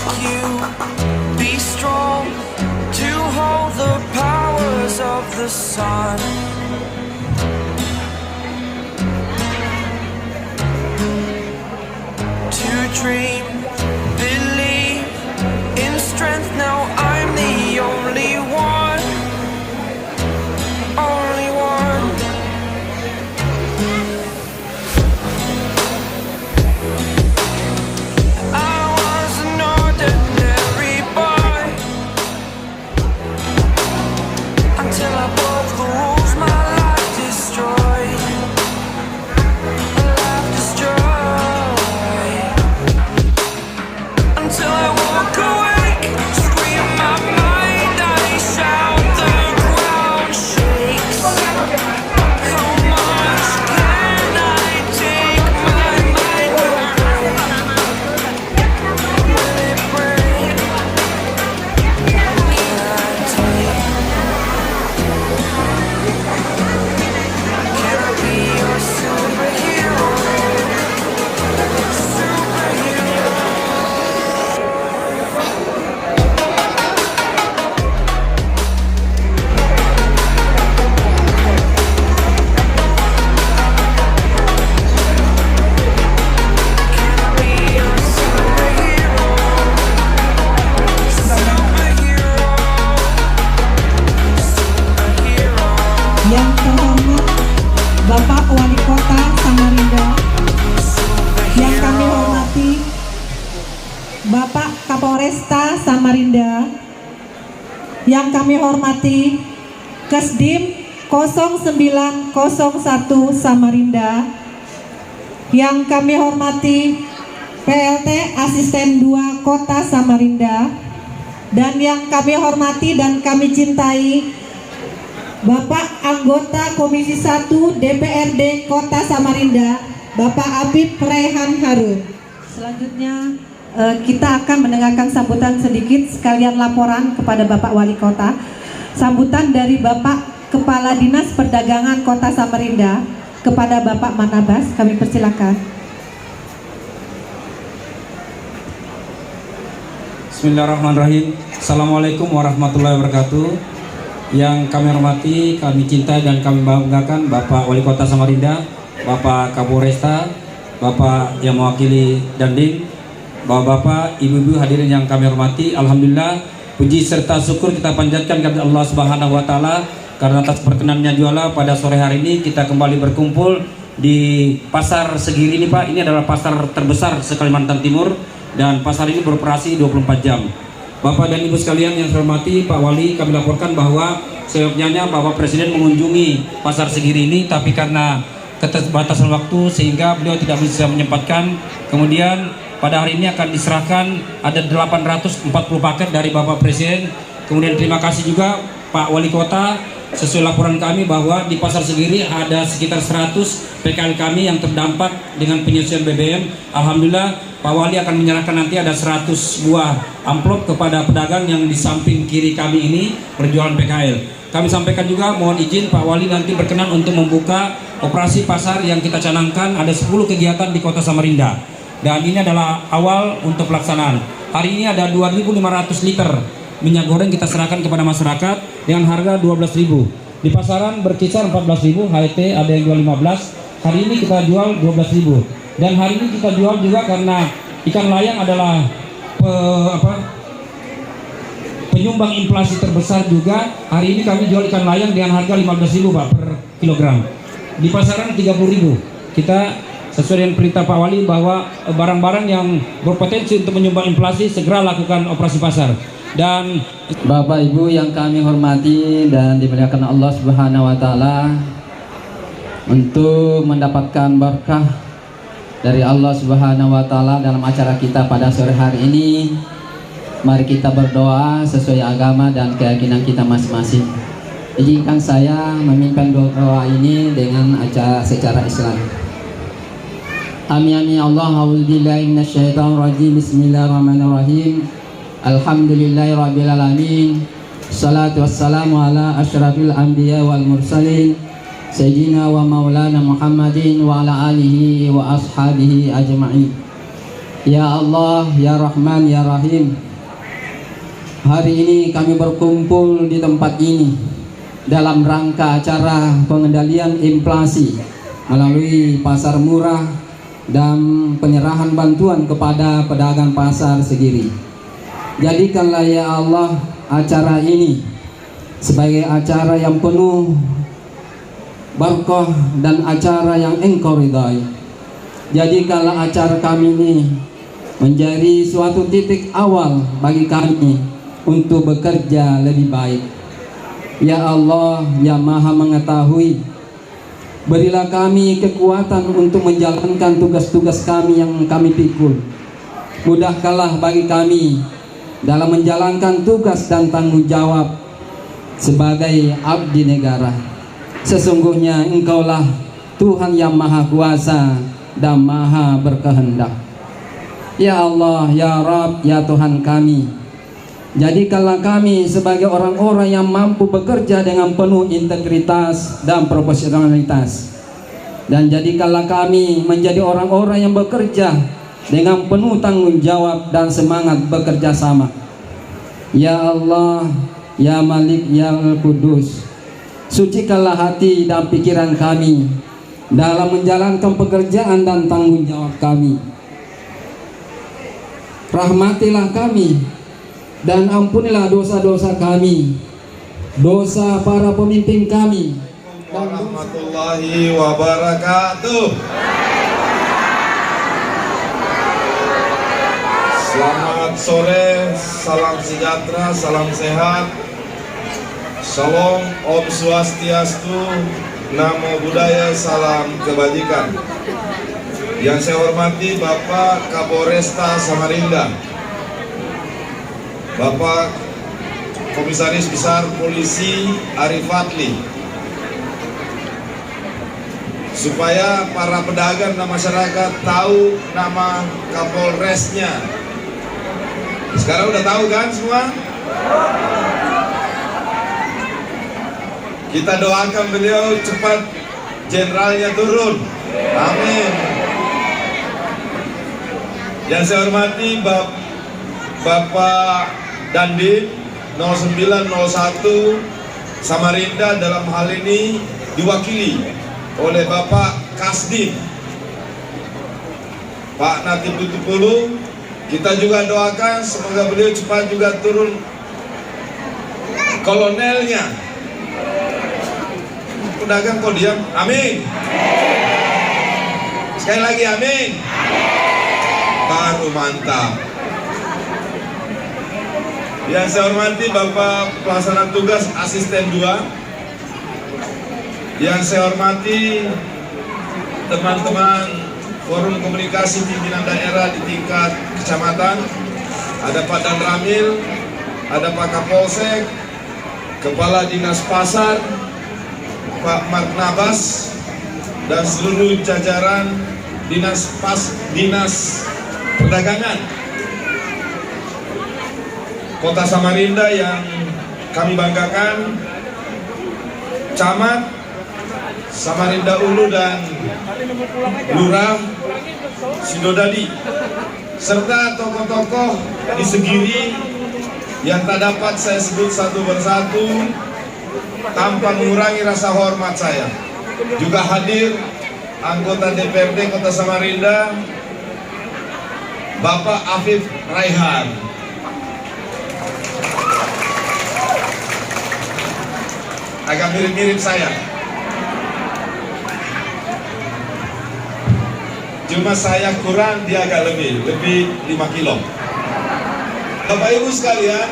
like you. Be strong to hold the powers of the sun. To dream, believe in strength. Now I'm the only one, only one. I was an ordinary boy until I broke the rules. My life destroyed, life destroyed. Until I walk awake, scream my mind, I shout, the ground shakes. How much can I take? My mind will it break? Can I be your superhero? Superhero. Can I be your superhero? Superhero. Superhero. Yang terhormat Bapak Wali Kota Samarinda, yang kami hormati Bapak Kapolresta Samarinda, yang kami hormati Kesdim 0901 Samarinda, yang kami hormati PLT Asisten 2 Kota Samarinda, dan yang kami hormati dan kami cintai Bapak Anggota Komisi 1 DPRD Kota Samarinda, Bapak Habib Rehan Harun. Selanjutnya kita akan mendengarkan sambutan sedikit sekalian laporan kepada Bapak Wali Kota. Sambutan dari Bapak Kepala Dinas Perdagangan Kota Samarinda kepada Bapak Manabas, kami persilakan. Bismillahirrahmanirrahim. Assalamualaikum warahmatullahi wabarakatuh. Yang kami hormati, kami cintai dan kami banggakan Bapak Wali Kota Samarinda, Bapak Kapolresta, Bapak yang mewakili Dandim, Bapak-bapak, ibu-ibu hadirin yang kami hormati. Alhamdulillah, puji serta syukur kita panjatkan kepada Allah Subhanahu wa taala karena atas perkenannya juala pada sore hari ini kita kembali berkumpul di Pasar Segiri ini, Pak. Ini adalah pasar terbesar se-Kalimantan Timur dan pasar ini beroperasi 24 jam. Bapak dan Ibu sekalian yang saya hormati, Pak Wali, kami laporkan bahwa seyogyanya Bapak Presiden mengunjungi Pasar Segiri ini, tapi karena keterbatasan waktu sehingga beliau tidak bisa menyempatkan. Kemudian pada hari ini akan diserahkan ada 840 paket dari Bapak Presiden. Kemudian terima kasih juga Pak Wali Kota, sesuai laporan kami bahwa di Pasar Segiri ada sekitar 100 PKL kami yang terdampak dengan penyelesaian BBM. Alhamdulillah, Pak Wali akan menyerahkan nanti ada 100 buah amplop kepada pedagang yang di samping kiri kami ini berjualan PKL. Kami sampaikan juga mohon izin Pak Wali nanti berkenan untuk membuka operasi pasar yang kita canangkan ada 10 kegiatan di Kota Samarinda. Dan ini adalah awal untuk pelaksanaan. Hari ini ada 2.500 liter minyak goreng kita serahkan kepada masyarakat dengan harga 12.000. Di pasaran berkisar 14.000, HET ada yang jual 15. Hari ini kita jual 12.000. Dan hari ini kita jual juga karena ikan layang adalah penyumbang inflasi terbesar juga. Hari ini kami jual ikan layang dengan harga 15.000 Pak per kilogram. Di pasaran 30.000. Kita sesuai dengan perintah Pak Wali bahwa barang-barang yang berpotensi untuk menyumbang inflasi segera lakukan operasi pasar. Dan Bapak Ibu yang kami hormati dan dimuliakan Allah Subhanahu wa taala, untuk mendapatkan berkah dari Allah Subhanahu wa taala dalam acara kita pada sore hari ini, mari kita berdoa sesuai agama dan keyakinan kita masing-masing. Izinkan saya memimpin doa ini dengan acara secara Islam. Amin amin Allah, a'udzubillahi minasyaitonir rajim. Bismillahirrahmanirrahim. Alhamdulillahirabbil alamin. Salatu wassalamu ala asyrafil anbiya wal mursalin sayyidina wa maulana Muhammadin wa ala alihi wa ashabihi ajma'in. Ya Allah, Ya Rahman, Ya Rahim. Hari ini kami berkumpul di tempat ini dalam rangka acara pengendalian inflasi melalui pasar murah dan penyerahan bantuan kepada pedagang pasar Segiri. Jadikanlah ya Allah acara ini sebagai acara yang penuh berkah dan acara yang Engkau ridhai. Jadikanlah acara kami ini menjadi suatu titik awal bagi kami untuk bekerja lebih baik. Ya Allah, yang Maha Mengetahui, berilah kami kekuatan untuk menjalankan tugas-tugas kami yang kami pikul. Mudahkanlah bagi kami dalam menjalankan tugas dan tanggung jawab sebagai abdi negara. Sesungguhnya Engkaulah Tuhan yang Maha Kuasa dan Maha Berkehendak. Ya Allah, Ya Rabb, Ya Tuhan kami, jadikanlah kami sebagai orang-orang yang mampu bekerja dengan penuh integritas dan profesionalitas. Dan jadikanlah kami menjadi orang-orang yang bekerja dengan penuh tanggung jawab dan semangat bekerja sama. Ya Allah, Ya Malik, Ya Al-Qudus, sucikanlah hati dan pikiran kami dalam menjalankan pekerjaan dan tanggung jawab kami. Rahmatilah kami dan ampunilah dosa-dosa kami, dosa para pemimpin kami. Warahmatullahi wabarakatuh. Selamat sore, salam sejahtera, salam sehat. Shalom, Om Swastiastu, Namo Buddhaya, salam kebajikan. Yang saya hormati Bapak Kapolresta Samarinda, Bapak Komisaris Besar Polisi Arif Fadli, supaya para pedagang dan masyarakat tahu nama Kapolresnya. Sekarang udah tahu kan semua? Kita doakan beliau cepat jenderalnya turun. Amin. Yang saya hormati Bapak Dandim 0901 Samarinda, dalam hal ini diwakili oleh Bapak Kasdim Pak Natib Tutupulu. Kita juga doakan semoga beliau cepat juga turun kolonelnya. Pedagang kok diam? Amin. Sekali lagi amin. Baru mantap. Yang saya hormati Bapak Pelaksana Tugas Asisten 2. Yang saya hormati teman-teman Forum Komunikasi Pimpinan Daerah di tingkat kecamatan. Ada Pak Dan Ramil, ada Pak Kapolsek, Kepala Dinas Pasar Pak Mark Nabas, dan seluruh jajaran Dinas Perdagangan Kota Samarinda yang kami banggakan, Camat Samarinda Ulu dan Lurah Sidodadi, serta tokoh-tokoh di Segiri yang tak dapat saya sebut satu persatu tanpa mengurangi rasa hormat saya. Juga hadir anggota DPRD Kota Samarinda, Bapak Afif Raihan. Agak mirip-mirip saya, cuma saya kurang, dia agak lebih 5 kilo. Bapak Ibu sekalian,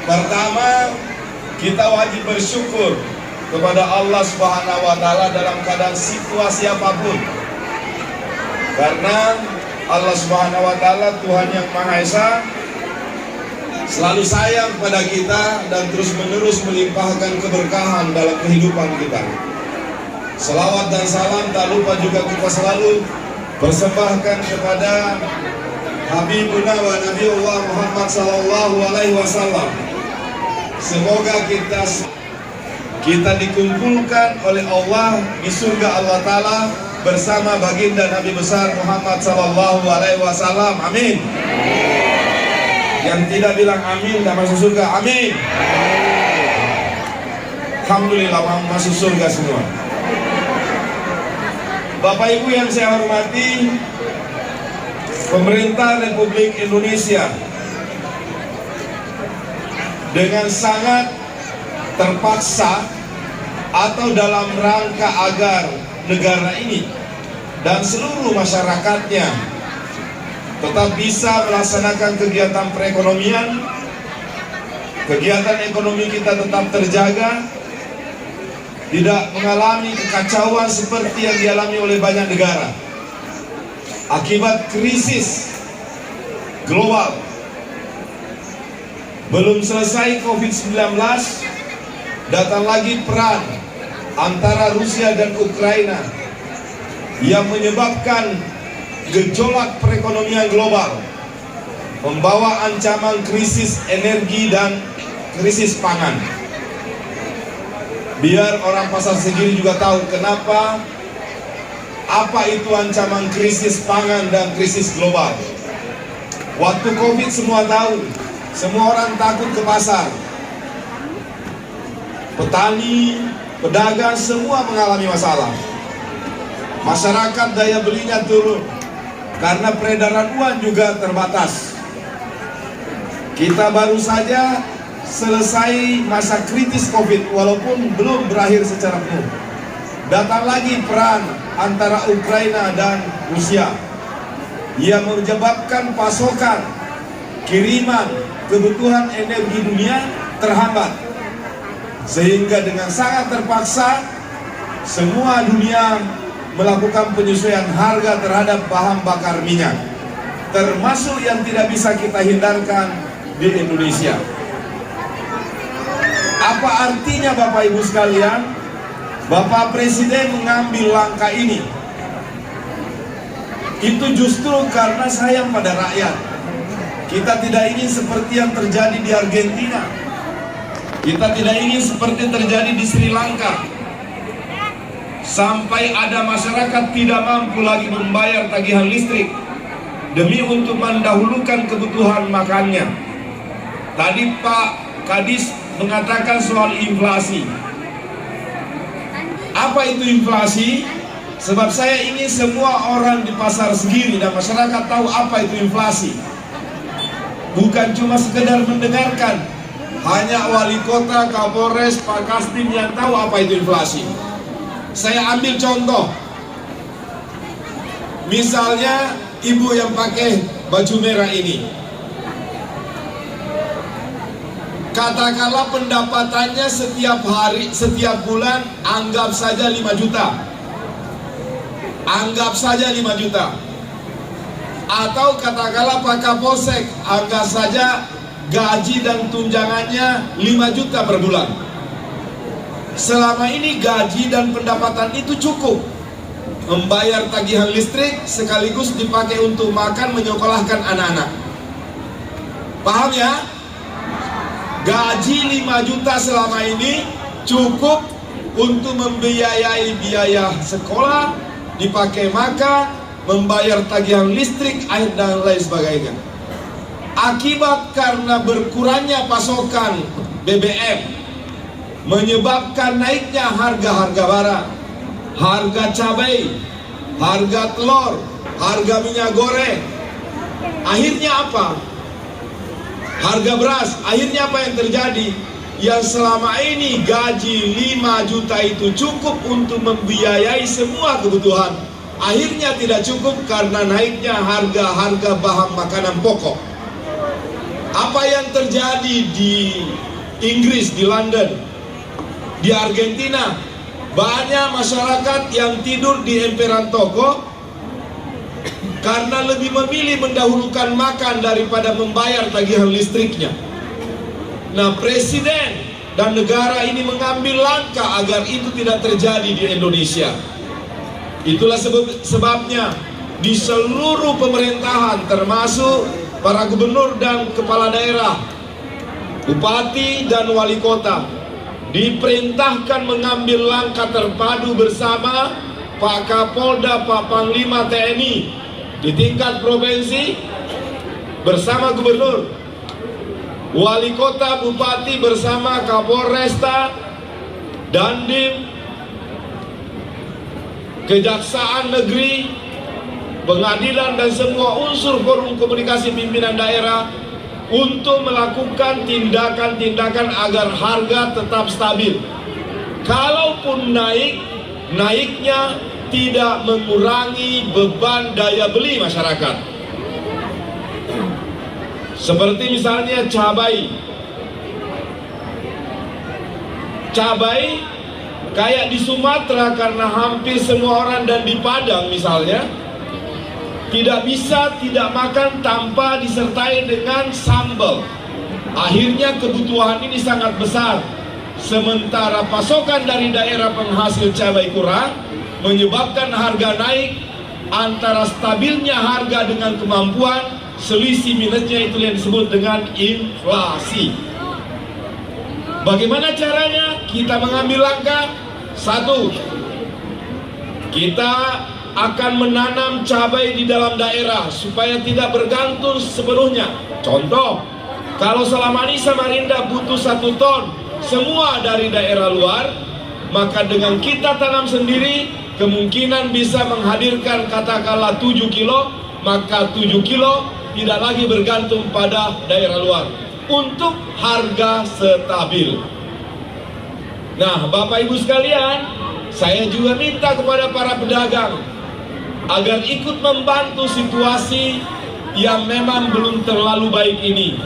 pertama kita wajib bersyukur kepada Allah Subhanahu wa Ta'ala dalam keadaan situasi apapun, karena Allah Subhanahu wa Ta'ala Tuhan yang Maha Esa selalu sayang pada kita dan terus-menerus melimpahkan keberkahan dalam kehidupan kita. Selawat dan salam tak lupa juga kita selalu persembahkan kepada Habibuna wa Nabiullah Muhammad sallallahu alaihi wasallam. Semoga kita dikumpulkan oleh Allah di surga Allah Ta'ala bersama baginda Nabi besar Muhammad Sallallahu Alaihi Wasallam. Amin. Yang tidak bilang amin gak masuk surga. Amin. Alhamdulillah masuk surga semua. Bapak Ibu yang saya hormati, pemerintah Republik Indonesia dengan sangat terpaksa atau dalam rangka agar negara ini dan seluruh masyarakatnya tetap bisa melaksanakan kegiatan perekonomian, kegiatan ekonomi kita tetap terjaga, tidak mengalami kekacauan seperti yang dialami oleh banyak negara akibat krisis global. Belum selesai COVID-19, datang lagi perang antara Rusia dan Ukraina yang menyebabkan gejolak perekonomian global, membawa ancaman krisis energi dan krisis pangan. Biar orang pasar sendiri juga tahu kenapa, apa itu ancaman krisis pangan dan krisis global. Waktu COVID semua tahu, semua orang takut ke pasar. Petani, pedagang semua mengalami masalah. Masyarakat daya belinya turun karena peredaran uang juga terbatas. Kita baru saja selesai masa kritis COVID walaupun belum berakhir secara penuh. Datang lagi perang antara Ukraina dan Rusia yang menyebabkan pasokan, kiriman, kebutuhan energi dunia terhambat. Sehingga dengan sangat terpaksa semua dunia melakukan penyesuaian harga terhadap bahan bakar minyak, termasuk yang tidak bisa kita hindarkan di Indonesia. Apa artinya Bapak Ibu sekalian? Bapak Presiden mengambil langkah ini itu justru karena sayang pada rakyat. Kita tidak ingin seperti yang terjadi di Argentina. Kita tidak ingin seperti terjadi di Sri Lanka, sampai ada masyarakat tidak mampu lagi membayar tagihan listrik demi untuk mendahulukan kebutuhan makannya. Tadi Pak Kadis mengatakan soal inflasi. Apa itu inflasi? Sebab saya ingin semua orang di pasar Segiri dan masyarakat tahu apa itu inflasi. Bukan cuma sekedar mendengarkan. Hanya wali kota, Kapolres, Pak Kasdim yang tahu apa itu inflasi. Saya ambil contoh. Misalnya ibu yang pakai baju merah ini, katakanlah pendapatannya setiap hari, setiap bulan anggap saja 5 juta. Anggap saja 5 juta. Atau katakanlah Pak Kapolsek, anggap saja gaji dan tunjangannya 5 juta per bulan. Selama ini gaji dan pendapatan itu cukup membayar tagihan listrik sekaligus dipakai untuk makan, menyekolahkan anak-anak. Paham ya? Gaji 5 juta selama ini cukup untuk membiayai biaya sekolah, dipakai makan, membayar tagihan listrik, air dan lain sebagainya. Akibat karena berkurangnya pasokan BBM menyebabkan naiknya harga-harga barang, harga cabai, harga telur, harga minyak goreng. Akhirnya apa? Harga beras. Akhirnya apa yang terjadi? Yang selama ini gaji 5 juta itu cukup untuk membiayai semua kebutuhan, akhirnya tidak cukup karena naiknya harga-harga bahan makanan pokok. Apa yang terjadi di Inggris, di London, di Argentina, banyak masyarakat yang tidur di emperan toko karena lebih memilih mendahulukan makan daripada membayar tagihan listriknya. Nah, Presiden dan negara ini mengambil langkah agar itu tidak terjadi di Indonesia. Itulah sebabnya di seluruh pemerintahan, termasuk para gubernur dan kepala daerah, bupati dan wali kota, diperintahkan mengambil langkah terpadu bersama Pak Kapolda, Pak Panglima TNI di tingkat provinsi bersama gubernur, wali kota, bupati bersama Kapolresta, Dandim, Kejaksaan Negeri, pengadilan dan semua unsur forum komunikasi pimpinan daerah untuk melakukan tindakan-tindakan agar harga tetap stabil. Kalaupun naiknya tidak mengurangi beban daya beli masyarakat. Seperti misalnya cabai kayak di Sumatera, karena hampir semua orang, dan di Padang misalnya tidak bisa tidak makan tanpa disertai dengan sambal. Akhirnya kebutuhan ini sangat besar. Sementara pasokan dari daerah penghasil cabai kurang, menyebabkan harga naik. Antara stabilnya harga dengan kemampuan, selisih minusnya, itu yang disebut dengan inflasi. Bagaimana caranya? Kita mengambil langkah. Satu, kita akan menanam cabai di dalam daerah supaya tidak bergantung sepenuhnya. Contoh, kalau selama ini Samarinda butuh 1 ton semua dari daerah luar, maka dengan kita tanam sendiri kemungkinan bisa menghadirkan katakanlah 7 kilo, maka 7 kilo tidak lagi bergantung pada daerah luar untuk harga stabil. Nah, Bapak Ibu sekalian, saya juga minta kepada para pedagang agar ikut membantu situasi yang memang belum terlalu baik ini.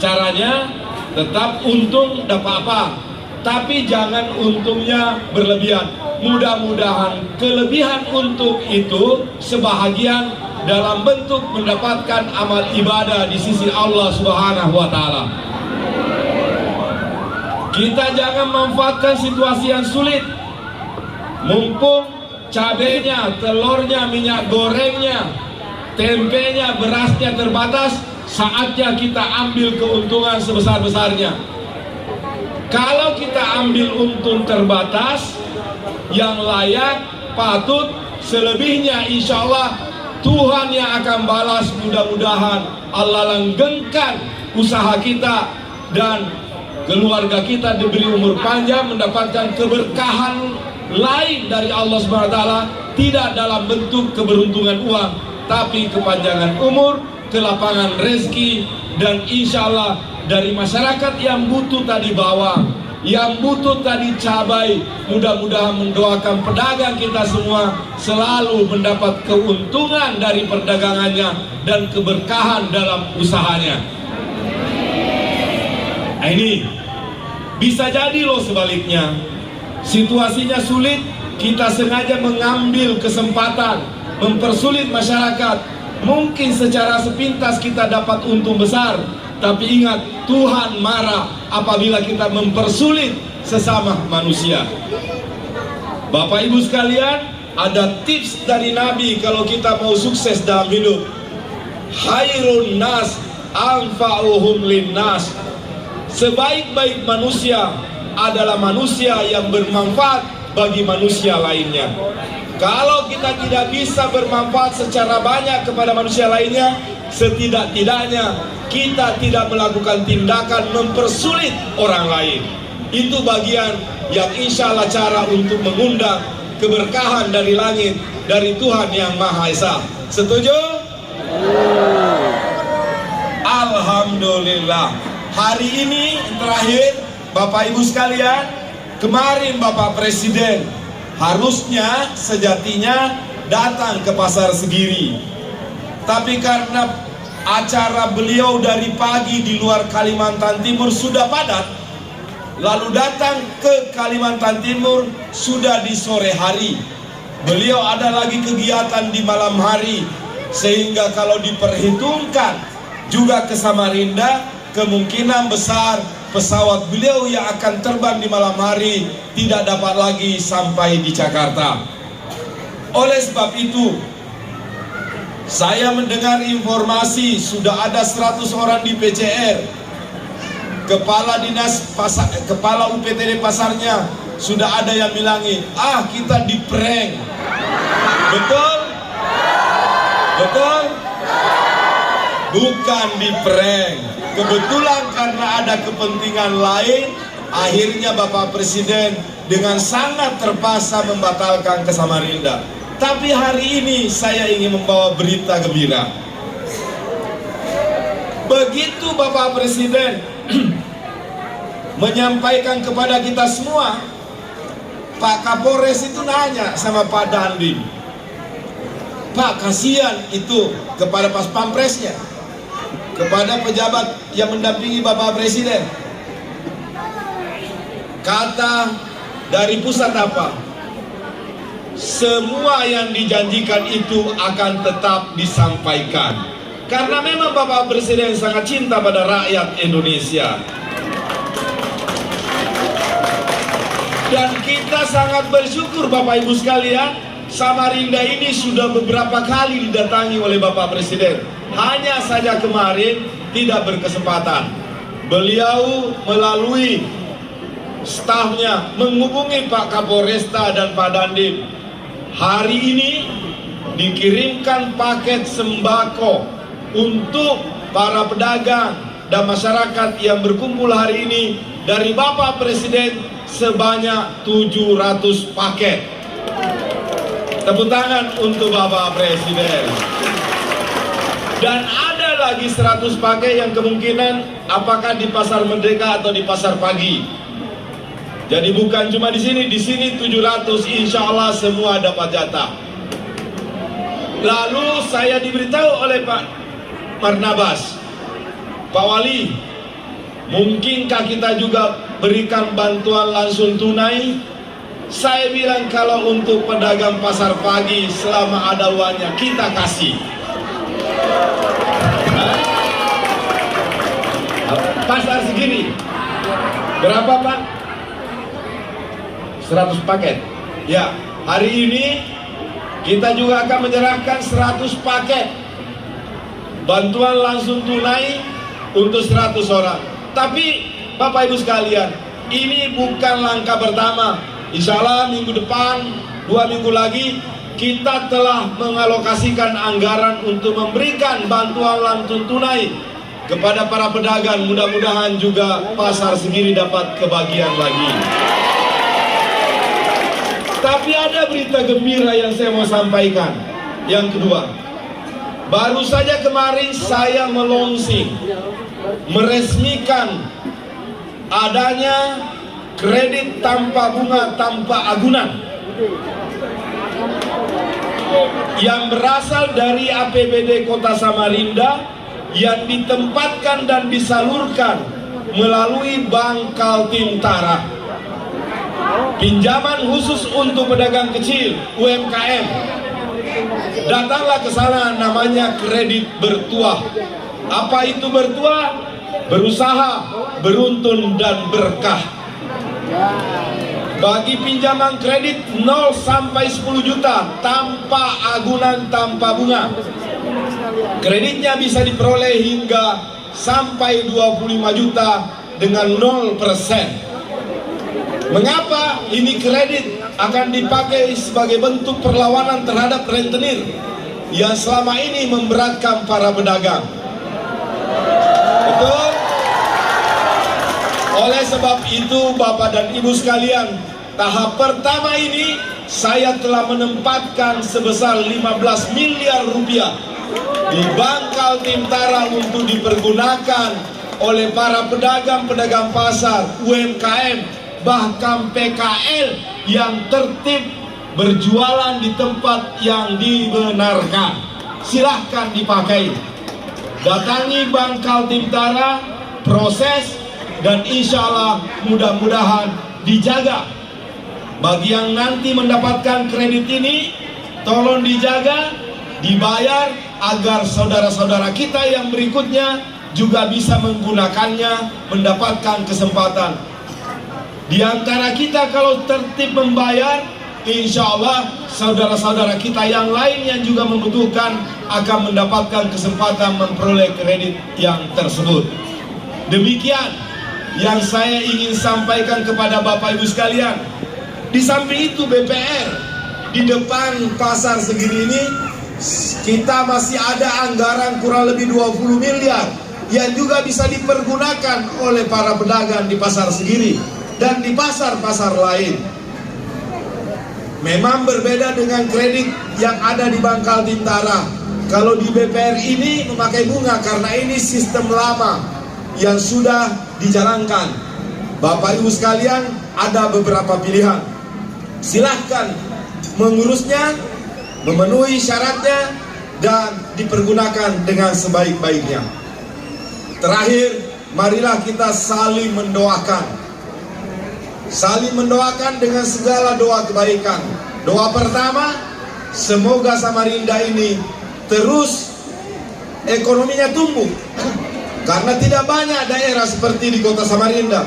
Caranya tetap untung dapat apa, tapi jangan untungnya berlebihan. Mudah-mudahan kelebihan untung itu sebahagian dalam bentuk mendapatkan amal ibadah di sisi Allah Subhanahu wa Ta'ala. Kita jangan manfaatkan situasi yang sulit. Mumpung cabenya, telurnya, minyak gorengnya, tempenya, berasnya terbatas, saatnya kita ambil keuntungan sebesar-besarnya. Kalau kita ambil untung terbatas yang layak, patut, selebihnya insya Allah Tuhan yang akan balas. Mudah-mudahan Allah langgengkan usaha kita dan keluarga kita diberi umur panjang, mendapatkan keberkahan lain dari Allah SWT, tidak dalam bentuk keberuntungan uang, tapi kepanjangan umur, kelapangan rezeki, dan insya Allah dari masyarakat yang butuh tadi bawang, yang butuh tadi cabai, mudah-mudahan mendoakan pedagang kita semua selalu mendapat keuntungan dari perdagangannya dan keberkahan dalam usahanya. Nah, ini bisa jadi loh sebaliknya, situasinya sulit, kita sengaja mengambil kesempatan mempersulit masyarakat. Mungkin secara sepintas kita dapat untung besar, tapi ingat, Tuhan marah apabila kita mempersulit sesama manusia. Bapak Ibu sekalian, ada tips dari Nabi kalau kita mau sukses dalam hidup. Khairun nas anfa'uhum linnas. Sebaik-baik manusia adalah manusia yang bermanfaat bagi manusia lainnya. Kalau kita tidak bisa bermanfaat secara banyak kepada manusia lainnya, setidak-tidaknya kita tidak melakukan tindakan mempersulit orang lain. Itu bagian yang insya Allah cara untuk mengundang keberkahan dari langit, dari Tuhan yang Maha Esa. Setuju? Alhamdulillah. Hari ini terakhir, Bapak Ibu sekalian, kemarin Bapak Presiden harusnya sejatinya datang ke Pasar Segiri, tapi karena acara beliau dari pagi di luar Kalimantan Timur sudah padat, lalu datang ke Kalimantan Timur sudah di sore hari. Beliau ada lagi kegiatan di malam hari, sehingga kalau diperhitungkan juga ke Samarinda, kemungkinan besar pesawat beliau yang akan terbang di malam hari tidak dapat lagi sampai di Jakarta. Oleh sebab itu, saya mendengar informasi sudah ada 100 orang di PCR. Kepala dinas pasar, kepala UPTD pasarnya sudah ada yang bilangi, kita di prank. Betul? Betul? Bukan di prank. Kebetulan karena ada kepentingan lain, akhirnya Bapak Presiden dengan sangat terpaksa membatalkan ke Samarinda. Tapi hari ini saya ingin membawa berita gembira. Begitu Bapak Presiden menyampaikan kepada kita semua, Pak Kapolres itu nanya sama Pak Dandim, Pak, kasihan itu kepada Pas Pampresnya, kepada pejabat yang mendampingi Bapak Presiden. Kata dari pusat apa? Semua yang dijanjikan itu akan tetap disampaikan. Karena memang Bapak Presiden sangat cinta pada rakyat Indonesia. Dan kita sangat bersyukur Bapak Ibu sekalian, Samarinda ini sudah beberapa kali didatangi oleh Bapak Presiden. Hanya saja kemarin tidak berkesempatan. Beliau melalui stafnya menghubungi Pak Kapolresta dan Pak Dandim. Hari ini dikirimkan paket sembako untuk para pedagang dan masyarakat yang berkumpul hari ini dari Bapak Presiden sebanyak 700 paket. Tepuk tangan untuk Bapak Presiden. Dan ada lagi 100 paket yang kemungkinan apakah di Pasar Merdeka atau di Pasar Pagi. Jadi bukan cuma di sini 700, insya Allah semua dapat jatah. Lalu saya diberitahu oleh Pak Marnabas, Pak Wali, mungkinkah kita juga berikan bantuan langsung tunai? Saya bilang kalau untuk pedagang pasar pagi selama ada uangnya kita kasih. Pasar segini, berapa Pak? 100 paket. Ya, hari ini kita juga akan menyerahkan 100 paket bantuan langsung tunai untuk 100 orang. Tapi Bapak Ibu sekalian, ini bukan langkah pertama. Insya Allah minggu depan, 2 minggu lagi, kita telah mengalokasikan anggaran untuk memberikan bantuan langsung tunai kepada para pedagang. Mudah-mudahan juga pasar segini dapat kebagian lagi. Tapi ada berita gembira yang saya mau sampaikan. Yang kedua, baru saja kemarin saya melonsing, meresmikan adanya kredit tanpa bunga tanpa agunan yang berasal dari APBD Kota Samarinda yang ditempatkan dan disalurkan melalui Bank Kaltim Tara. Pinjaman khusus untuk pedagang kecil UMKM. Datanglah ke sana, namanya kredit bertuah. Apa itu bertuah? Berusaha, beruntun dan berkah. Bagi pinjaman kredit 0 sampai 10 juta tanpa agunan, tanpa bunga. Kreditnya bisa diperoleh hingga sampai 25 juta dengan 0%. Mengapa ini kredit akan dipakai sebagai bentuk perlawanan terhadap rentenir yang selama ini memberatkan para pedagang? Betul? Oleh sebab itu Bapak dan Ibu sekalian, tahap pertama ini saya telah menempatkan sebesar 15 miliar rupiah di Bank Kaltim Tara untuk dipergunakan oleh para pedagang-pedagang pasar, UMKM, bahkan PKL yang tertib berjualan di tempat yang dibenarkan. Silahkan dipakai. Datangi Bank Kaltim Tara, proses, dan insya Allah mudah-mudahan dijaga. Bagi yang nanti mendapatkan kredit ini, tolong dijaga, dibayar agar saudara-saudara kita yang berikutnya juga bisa menggunakannya, mendapatkan kesempatan. Di antara kita kalau tertib membayar, insya Allah saudara-saudara kita yang lain yang juga membutuhkan akan mendapatkan kesempatan memperoleh kredit yang tersebut. Demikian yang saya ingin sampaikan kepada Bapak Ibu sekalian. Di samping itu BPR di depan pasar segini ini kita masih ada anggaran kurang lebih 20 miliar yang juga bisa dipergunakan oleh para pedagang di pasar segini dan di pasar-pasar lain. Memang berbeda dengan kredit yang ada di Bangkal Tintara. Kalau di BPR ini memakai bunga karena ini sistem lama yang sudah dijalankan. Bapak Ibu sekalian, ada beberapa pilihan. Silahkan mengurusnya, memenuhi syaratnya, dan dipergunakan dengan sebaik-baiknya. Terakhir, marilah kita saling mendoakan. Saling mendoakan dengan segala doa kebaikan. Doa pertama, semoga Samarinda ini terus ekonominya tumbuh. Karena tidak banyak daerah seperti di kota Samarinda.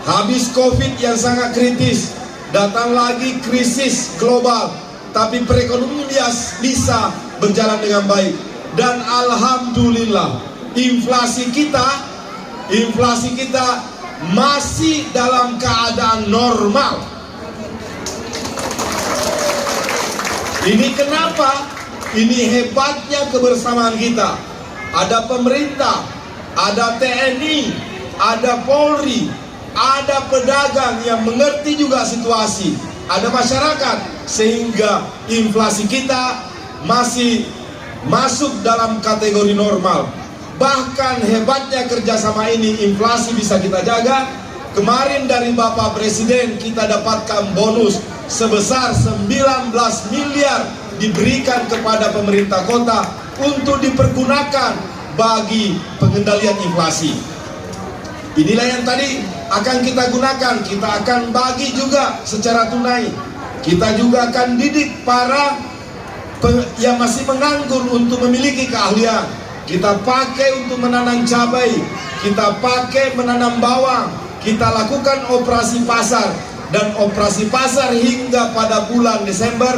Habis COVID yang sangat kritis, datang lagi krisis global, tapi perekonomian bisa berjalan dengan baik. Dan alhamdulillah, inflasi kita masih dalam keadaan normal. Ini kenapa? Ini hebatnya kebersamaan kita. Ada pemerintah, ada TNI, ada Polri, ada pedagang yang mengerti juga situasi, ada masyarakat, sehingga inflasi kita masih masuk dalam kategori normal. Bahkan hebatnya kerjasama ini, inflasi bisa kita jaga. Kemarin dari Bapak Presiden kita dapatkan bonus sebesar 19 miliar diberikan kepada pemerintah kota untuk dipergunakan bagi pengendalian inflasi. Inilah yang tadi akan kita gunakan, kita akan bagi juga secara tunai. Kita juga akan didik para yang masih menganggur untuk memiliki keahlian. Kita pakai untuk menanam cabai, kita pakai menanam bawang, kita lakukan operasi pasar. Dan operasi pasar hingga pada bulan Desember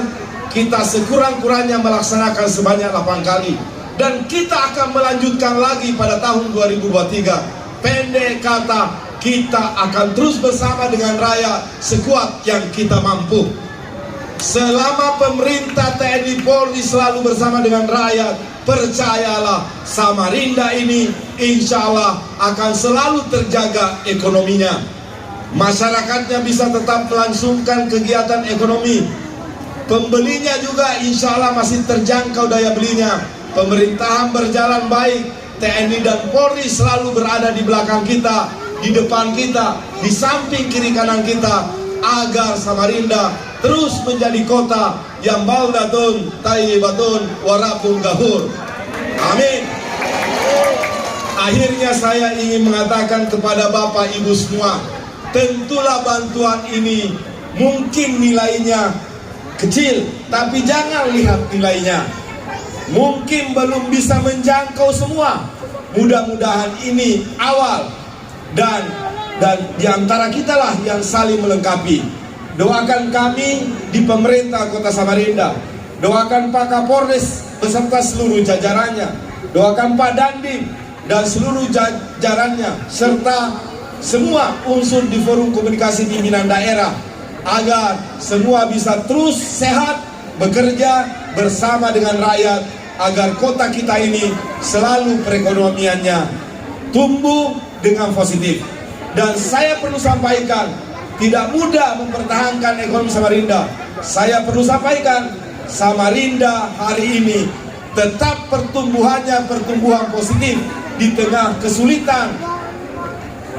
kita sekurang-kurangnya melaksanakan sebanyak 8 kali. Dan kita akan melanjutkan lagi pada tahun 2023. Pendek kata, kita akan terus bersama dengan rakyat sekuat yang kita mampu. Selama pemerintah TNI Polri selalu bersama dengan rakyat, percayalah, Samarinda ini insya Allah akan selalu terjaga ekonominya. Masyarakatnya bisa tetap melangsungkan kegiatan ekonomi. Pembelinya juga insya Allah masih terjangkau daya belinya. Pemerintahan berjalan baik. TNI dan Polri selalu berada di belakang kita, di depan kita, di samping kiri kanan kita, agar Samarinda terus menjadi kota yang baldatun, thayyibatun, warabun gafur. Amin. Akhirnya saya ingin mengatakan kepada Bapak Ibu semua, tentulah bantuan ini mungkin nilainya kecil, tapi jangan lihat nilainya. Mungkin belum bisa menjangkau semua. Mudah-mudahan ini awal dan di antara kita lah yang saling melengkapi. Doakan kami di pemerintah Kota Samarinda. Doakan Pak Kapolres beserta seluruh jajarannya. Doakan Pak Dandim dan seluruh jajarannya serta semua unsur di forum komunikasi pimpinan daerah agar semua bisa terus sehat, bekerja bersama dengan rakyat agar kota kita ini selalu perekonomiannya tumbuh dengan positif. Dan saya perlu sampaikan, tidak mudah mempertahankan ekonomi Samarinda. Saya perlu sampaikan, Samarinda hari ini tetap pertumbuhannya pertumbuhan positif di tengah kesulitan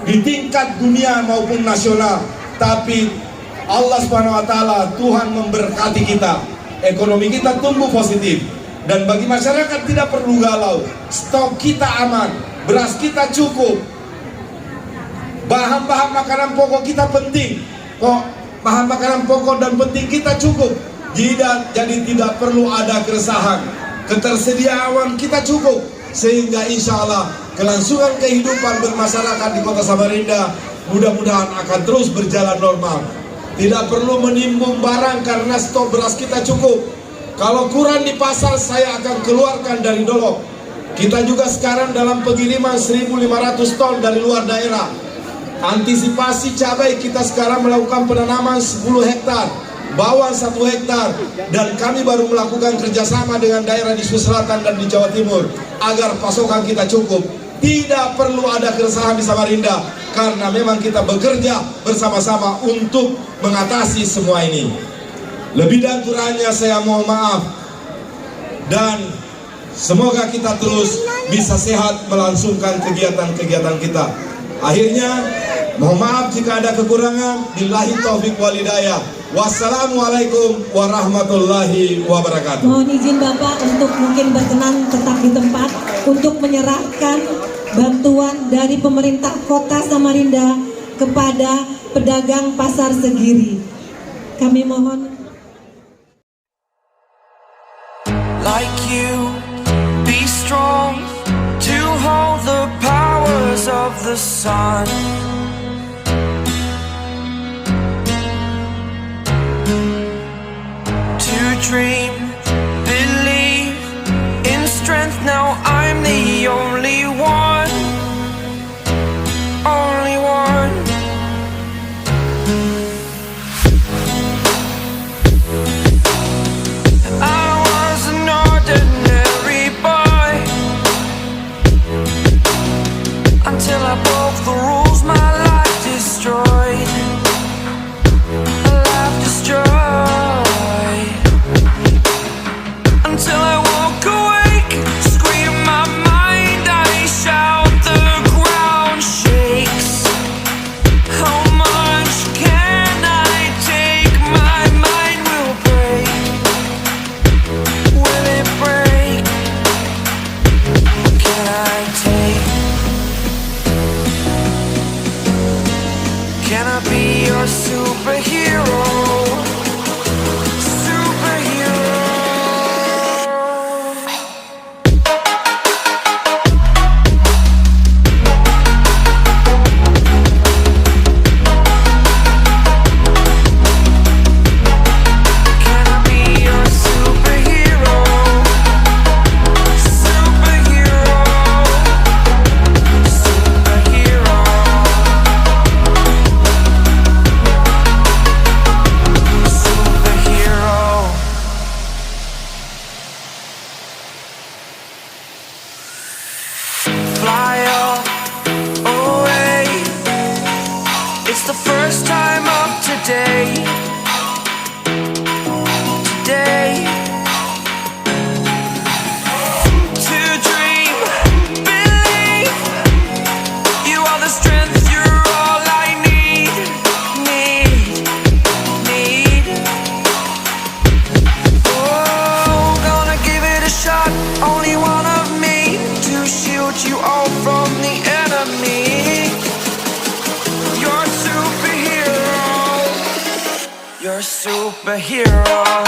di tingkat dunia maupun nasional. Tapi Allah Subhanahu wa taala, Tuhan memberkati kita. Ekonomi kita tumbuh positif. Dan bagi masyarakat tidak perlu galau. Stok kita aman, beras kita cukup. Bahan-bahan makanan pokok kita penting. Bahan makanan pokok dan penting kita cukup. Jadi tidak perlu ada keresahan. Ketersediaan kita cukup. Sehingga insya Allah kelangsungan kehidupan bermasyarakat di Kota Samarinda mudah-mudahan akan terus berjalan normal. Tidak perlu menimbun barang karena stok beras kita cukup. Kalau kurang di pasar saya akan keluarkan dari Dolok. Kita juga sekarang dalam pengiriman 1.500 ton dari luar daerah. Antisipasi cabai kita sekarang melakukan penanaman 10 hektar. bawang 1 hektar, dan kami baru melakukan kerjasama dengan daerah di Sulawesi Selatan dan di Jawa Timur agar pasokan kita cukup. Tidak perlu ada keresahan di Samarinda karena memang kita bekerja bersama-sama untuk mengatasi semua ini. Lebih dan kurangnya saya mohon maaf, dan semoga kita terus bisa sehat melangsungkan kegiatan-kegiatan kita. Akhirnya, mohon maaf jika ada kekurangan. Billahi taufik walhidayah. Wassalamualaikum warahmatullahi wabarakatuh. Mohon izin Bapak untuk mungkin berkenan tetap di tempat untuk menyerahkan bantuan dari pemerintah Kota Samarinda kepada pedagang Pasar Segiri. Kami mohon. Like you, be strong to hold the powers of the sun. To dream, believe in strength. Now I'm the only one, only one. I was an ordinary boy until I broke the rules. My life destroyed, a life destroyed. Until I walk awake, scream my mind, I shout, the ground shakes. How much can I take? My mind will break. Will it break? What can I take? Can I be your superhero? Superhero. Can I be your superhero? Superhero. Superhero. Superhero. Fly away. It's the first time of today. Today. To dream, believe. You are the strength, you're all I need. Need. Oh, gonna give it a shot. Only one of me to shield you all from the enemy. You're a superhero. You're a superhero.